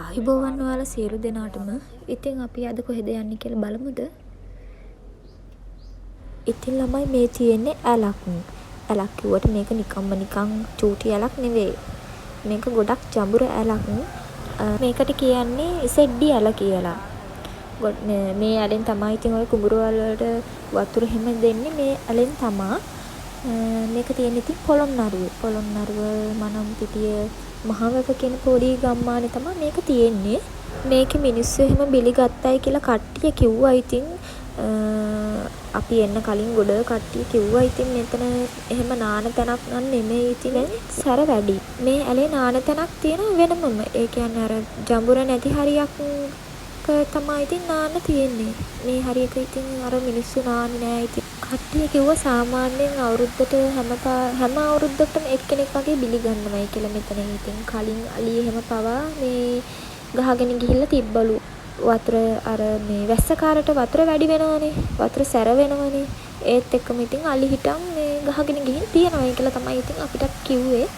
ආයුබෝවන් ඔයාලා සියලු දෙනාටම. ඉතින් අපි අද කොහෙද යන්නේ කියලා බලමුද? ඉතින් ළමයි මේ තියෙන්නේ ඇලක්. ඇලක් කිව්වට මේක නිකන් චූටි ඇලක් නෙවෙයි. මේක ගොඩක් ජඹුර ඇලක්. මේකට කියන්නේ සෙඩ්ඩි ඇල කියලා. මේ ඇලෙන් තමයි ඉතින් ඔය කුඹුර වලට වතුර හැම දෙන්නේ මේ ඇලෙන් තමා. මේක තියෙන්නේ ඉතින් පොළොන්නරුව මනම්පිටිය මහවැව කියන පොඩි ගම්මානේ තමයි මේක තියෙන්නේ. මේකේ මිනිස්සු එහෙම බිලි ගත්තයි කියලා කට්ටිය කිව්වා. ඉතින් අපි එන්න කලින් ගොඩ කට්ටිය කිව්වා. ඉතින් මෙතන එහෙම නාන තැනක් නම් නෙමෙයි. ඉතින් සැර වැඩි. මේ ඇලේ නාන තැනක් තියෙනවා වෙනමම. ඒ කියන්නේ අර ජඹුර නැති හරියක් තමයි ඉතින් නාන්න තියෙන්නේ. මේ හරියක ඉතින් අර මිනිස්සු නාන්නේ නෑ. ඉතින් කට්ටිය කිව්වා සාමාන්‍යයෙන් අවුරුද්දට හැම අවුරුද්දකටම එක්කෙනෙක් වගේ බිලි ගන්නවයි කියලා මෙතන. ඉතින් කලින් අලි එහෙම පවා මේ ගහගෙන ගිහිල්ලා තිබ්බලු. වතුර අර මේ වැස්සකාරට වතුර වැඩි වෙනවනේ. වතුර සැර වෙනවනේ. ඒත් එක්කම ඉතින් අලි හිටන් මේ ගහගෙන ගිහින් තියනවායි කියලා තමයි ඉතින් අපිට කිව්වේ.